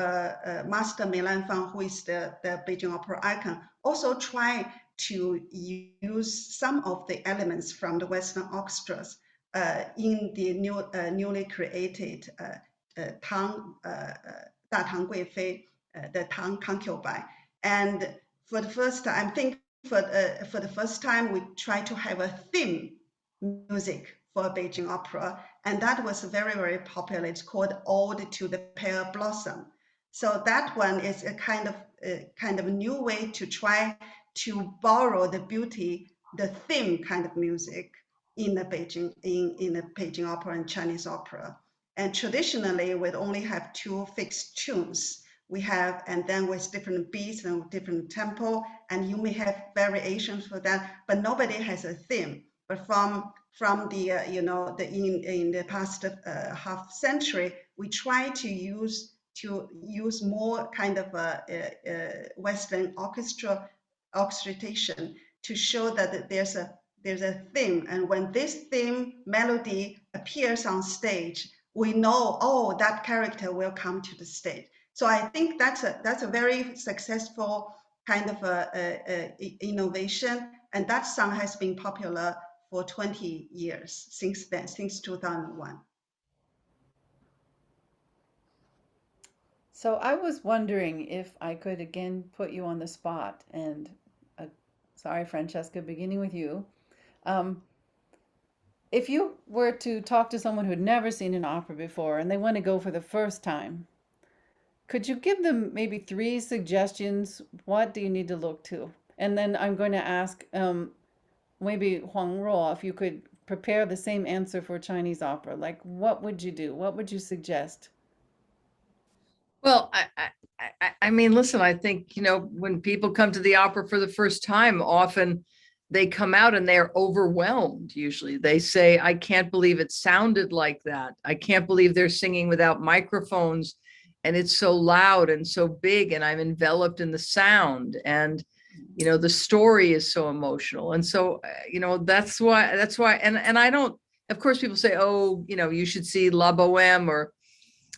Master Mei Lanfang, who is the Beijing opera icon, also tried to use some of the elements from the Western orchestras in the newly created Tang Da Tang Guifei, the Tang Concubine. And for the first time, I think for the first time, we tried to have a theme music for Beijing opera, and that was very, very popular. It's called Ode to the Pale Blossom. So that one is a kind of new way to try to borrow the beauty, the theme kind of music in the Beijing opera and Chinese opera. And traditionally, we'd only have two fixed tunes. We have, and then with different beats and different tempo, and you may have variations for that, but nobody has a theme. But from the in the past half century, we try to use more kind of Western orchestration to show that there's a theme, and when this theme melody appears on stage, we know, oh, that character will come to the stage. So I think that's a very successful kind of innovation, and that song has been popular for 20 years since then, since 2001. So I was wondering if I could again put you on the spot, and sorry, Francesca, beginning with you. If you were to talk to someone who'd never seen an opera before and they want to go for the first time, could you give them maybe 3 suggestions? What do you need to look to? And then I'm going to ask maybe Huang Ruo, if you could prepare the same answer for Chinese opera. Like, what would you do? What would you suggest? Well, I mean, listen, I think, when people come to the opera for the first time, often they come out and they're overwhelmed. Usually they say, I can't believe it sounded like that. I can't believe they're singing without microphones and it's so loud and so big and I'm enveloped in the sound. And, the story is so emotional. And so, that's why, and I don't of course, people say, oh, you know, you should see La Boheme or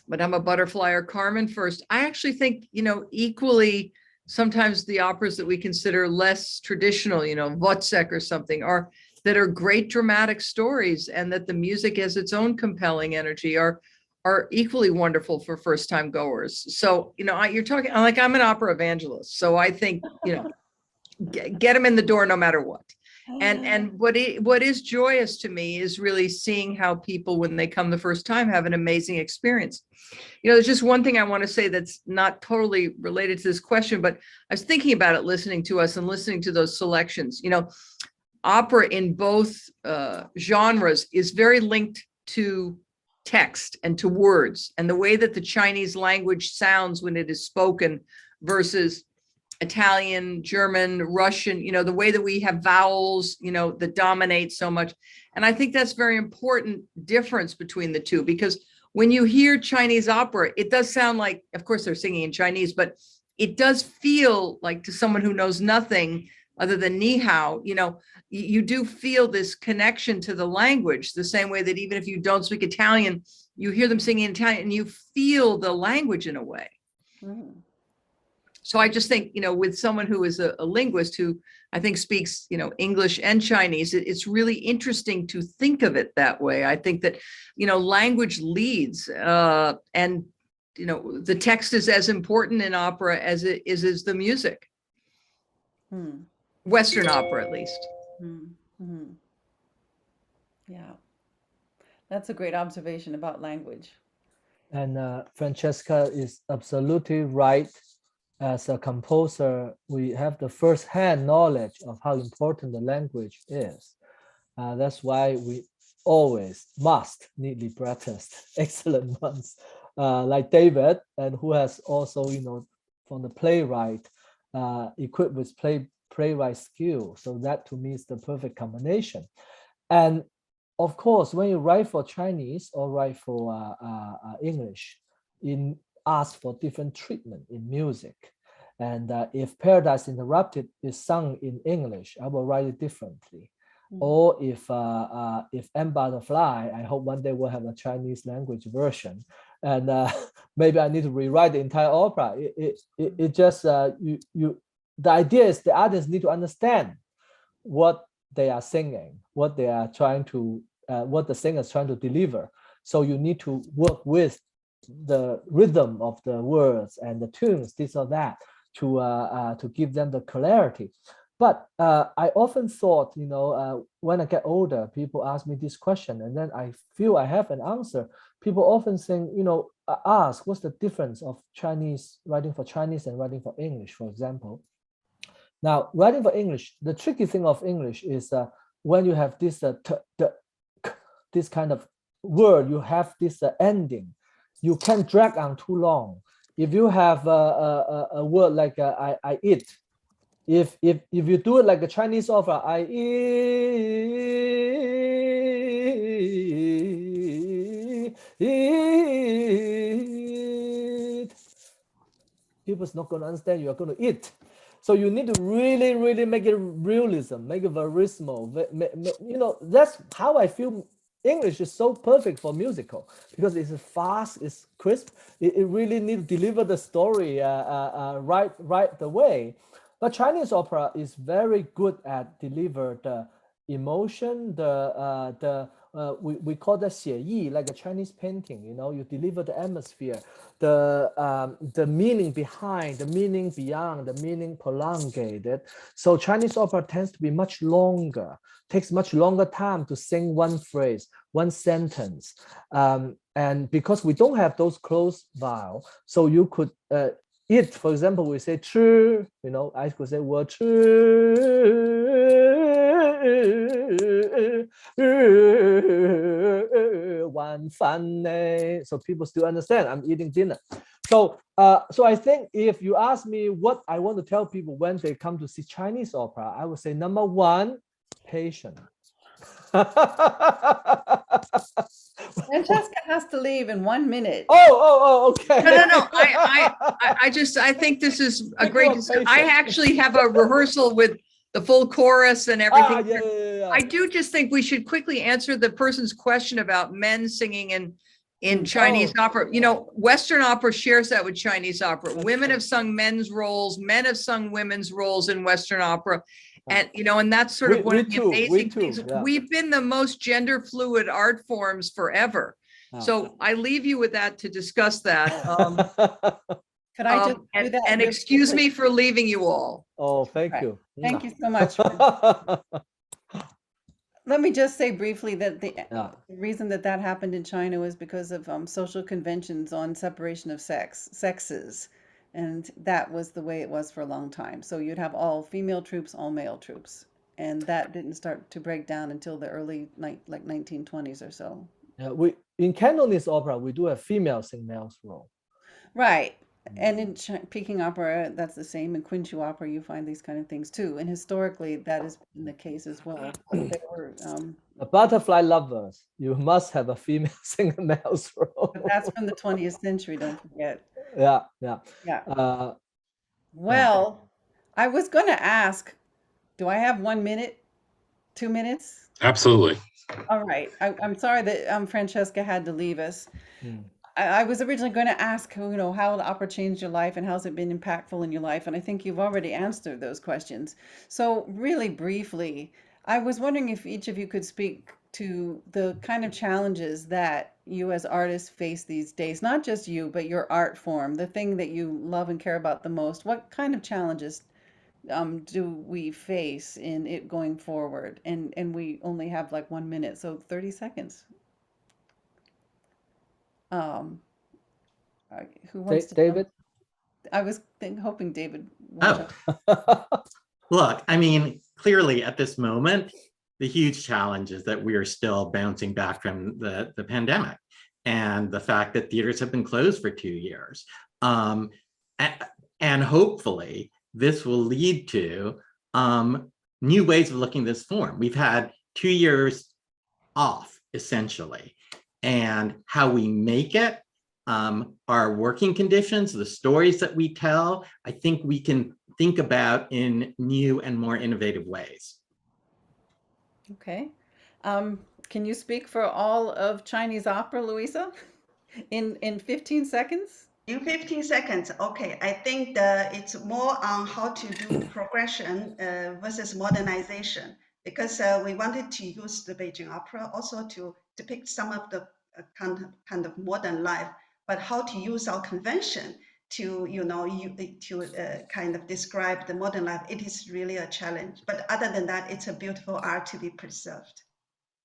Madame a Butterfly or Carmen first. I actually think, you know, equally, sometimes the operas that we consider less traditional, you know, Wozzeck or something, are that are great dramatic stories, and that the music has its own compelling energy, are equally wonderful for first time goers. So, you know, you're talking like, I'm an opera evangelist. So I think, you know, get them in the door no matter what. And what is joyous to me is really seeing how people, when they come the first time, have an amazing experience. You know, there's just one thing I want to say that's not totally related to this question, but I was thinking about it, listening to us and listening to those selections. You know, opera in both genres is very linked to text and to words, and the way that the Chinese language sounds when it is spoken versus Italian, German, Russian, you know, the way that we have vowels, you know, that dominate so much. And I think that's very important difference between the two, because when you hear Chinese opera, it does sound like, of course, they're singing in Chinese, but it does feel like, to someone who knows nothing other than ni hao, you know, you do feel this connection to the language, the same way that even if you don't speak Italian, you hear them singing in Italian and you feel the language in a way. Mm. So I just think, you know, with someone who is a linguist who I think speaks, you know, English and Chinese, it's really interesting to think of it that way. I think that, you know, language leads, and, you know, the text is as important in opera as it is the music. Mm. Western opera, at least. Mm. Mm. Yeah, that's a great observation about language. And Francesca is absolutely right. As a composer, we have the first-hand knowledge of how important the language is. That's why we always must need librettists, excellent ones, like David, and who has also, you know, from the playwright, equipped with playwright skill. So that to me is the perfect combination. And of course, when you write for Chinese or write for English, ask for different treatment in music. And if Paradise Interrupted is sung in English, I will write it differently. Mm. Or if M Butterfly, I hope one day we'll have a Chinese language version. And maybe I need to rewrite the entire opera. It just, the idea is the artists need to understand what they are singing, what they are trying to, what the singer is trying to deliver. So you need to work with the rhythm of the words and the tunes, this or that, to give them the clarity. But I often thought, you know, when I get older, people ask me this question, and then I feel I have an answer. People often think, you know, ask what's the difference of Chinese, writing for Chinese and writing for English, for example. Now, writing for English, the tricky thing of English is when you have this this kind of word, you have this ending. You can't drag on too long. If you have a word like I eat, if you do it like a Chinese opera, I eat, people's not going to understand you are going to eat. So you need to really, really make it realism, make it verismo. You know, that's how I feel English is so perfect for musical, because it's fast, it's crisp. It really needs to deliver the story right the way. But Chinese opera is very good at deliver the emotion, we call that 写意, like a Chinese painting. You know, you deliver the atmosphere, the meaning behind, the meaning beyond, the meaning prolongated. So Chinese opera tends to be much longer, takes much longer time to sing one phrase, one sentence. And because we don't have those closed vowel, so you could eat, for example, we say 吃, you know, I could say 我吃晚饭呢. So people still understand I'm eating dinner. So I think if you ask me what I want to tell people when they come to see Chinese opera, I would say number one, patience. Francesca has to leave in 1 minute. Oh, okay. No. I think this is a great. I actually have a rehearsal with the full chorus and everything. I do just think we should quickly answer the person's question about men singing in Chinese opera. You know, Western opera shares that with Chinese opera. Women have sung men's roles, men have sung women's roles in Western opera. And, you know, and that's sort of one of the amazing things. We've been the most gender fluid art forms forever. So I leave you with that to discuss that. Could I just do that? And excuse me for leaving you all. Oh, thank you. Thank you so much. Let me just say briefly that the reason that that happened in China was because of social conventions on separation of sexes. And that was the way it was for a long time. So you'd have all female troops, all male troops. And that didn't start to break down until the early, like 1920s or so. In Cantonese opera, we do have female sing male's role. Right. And in Peking opera, that's the same. In Quinchu opera, you find these kind of things too. And historically, that has been the case as well. But there were, the butterfly lovers, you must have a female sing male's role. But that's from the 20th century, don't forget. Yeah. Well, I was going to ask, do I have 1 minute, 2 minutes? Absolutely. All right. I'm sorry that Francesca had to leave us. I was originally going to ask, you know, how the opera changed your life and how's it been impactful in your life? And I think you've already answered those questions. So really briefly, I was wondering if each of you could speak to the kind of challenges that you as artists face these days, not just you, but your art form, the thing that you love and care about the most. What kind of challenges do we face in it going forward? And we only have like 1 minute, so 30 seconds. Who wants to David? I was hoping David. Look, I mean, clearly at this moment, the huge challenge is that we are still bouncing back from the pandemic and the fact that theaters have been closed for 2 years. And hopefully this will lead to new ways of looking at this form. We've had 2 years off, essentially, and how we make it, our working conditions, the stories that we tell, I think we can think about in new and more innovative ways. Okay. Can you speak for all of Chinese opera, Louisa, in 15 seconds? In 15 seconds, okay. I think it's more on how to do progression versus modernization, because we wanted to use the Beijing opera also to depict some of the kind of modern life, but how to use our convention to, you know, kind of describe the modern life, it is really a challenge. But other than that, it's a beautiful art to be preserved.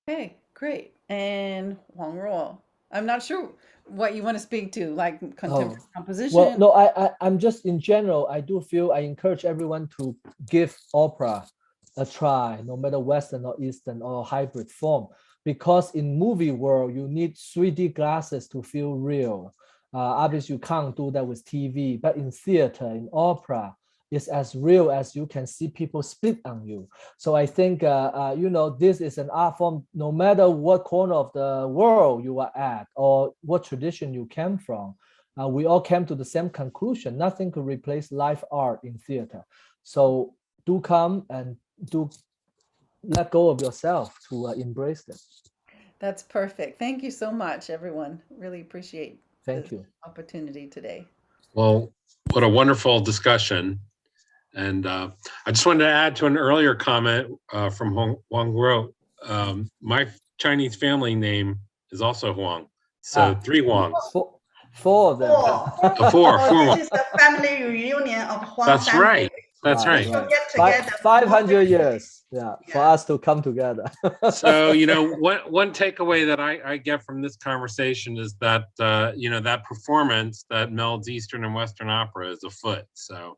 Okay, great. And Huang Ruo, I'm not sure what you want to speak to, like contemporary composition. Well, no, I'm just in general, I do feel I encourage everyone to give opera a try, no matter Western or Eastern or hybrid form, because in movie world, you need 3D glasses to feel real. Obviously, you can't do that with TV, but in theater, in opera, it's as real as you can see people spit on you. So I think, you know, this is an art form, no matter what corner of the world you are at or what tradition you came from, we all came to the same conclusion. Nothing could replace live art in theater. So do come and do let go of yourself to embrace them. That's perfect. Thank you so much, everyone. Really appreciate the opportunity today. Well, what a wonderful discussion. And I just wanted to add to an earlier comment from Huang Ruo. My Chinese family name is also Huang. So 3 Huangs. Four of them. Four. This is the family reunion of Huang That's family. right. That's right. We'll get together 500 years, for us to come together. So, you know, one takeaway that I get from this conversation is that, you know, that performance that melds Eastern and Western opera is afoot. So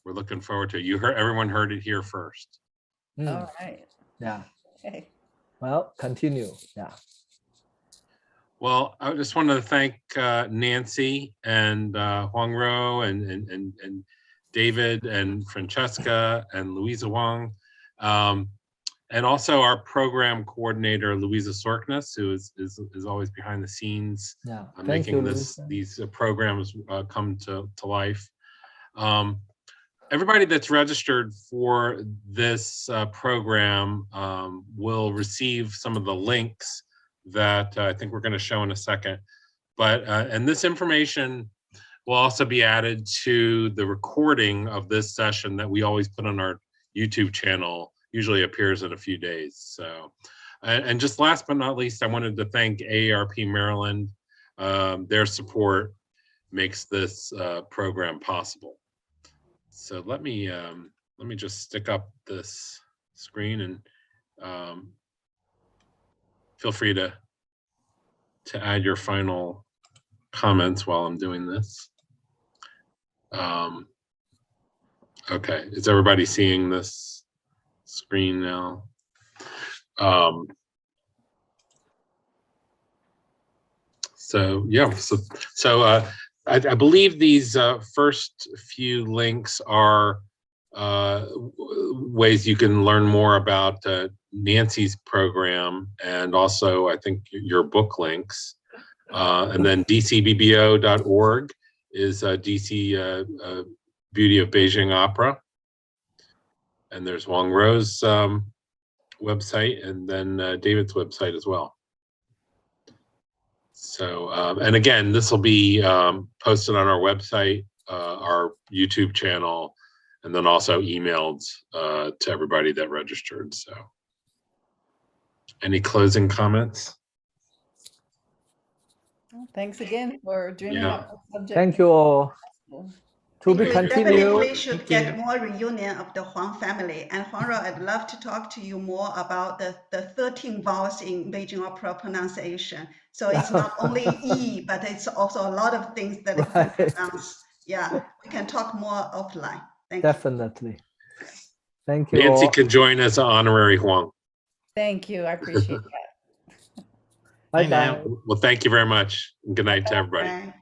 we're looking forward to it. Everyone heard it here first. All right. Yeah. Okay. Well, continue. Yeah. Well, I just wanted to thank Nancy and Huang Ruo and David and Francesca and Louisa Huang, and also our program coordinator Louisa Sorkness, who is always behind the scenes, making these programs come to life. everybody that's registered for this program will receive some of the links that I think we're going to show in a second. But and this information will also be added to the recording of this session that we always put on our YouTube channel. Usually appears in a few days. So, and just last but not least, I wanted to thank AARP Maryland. Their support makes this program possible. So let me just stick up this screen and feel free to add your final comments while I'm doing this. Okay, is everybody seeing this screen now? So yeah, so I believe these first few links are ways you can learn more about Nancy's program, and also I think your book links. And then dcbbo.org is DC Beauty of Beijing Opera. And there's Huang Ruo's website, and then David's website as well. So, and again, this will be posted on our website, our YouTube channel, and then also emailed to everybody that registered. So, any closing comments? Thanks again for dreaming up the subject. Thank you all. To be We continued. definitely should get more reunion of the Huang family. And Huang Ruo, I'd love to talk to you more about the 13 vowels in Beijing opera pronunciation. So it's not only E, but it's also a lot of things that it can pronounce. Yeah, we can talk more offline. Thank you. Definitely. Thank you Nancy all. can join as an honorary Huang. Thank you. I appreciate that. Bye Bye now. bye. Well, thank you very much. Good night to everybody. Bye.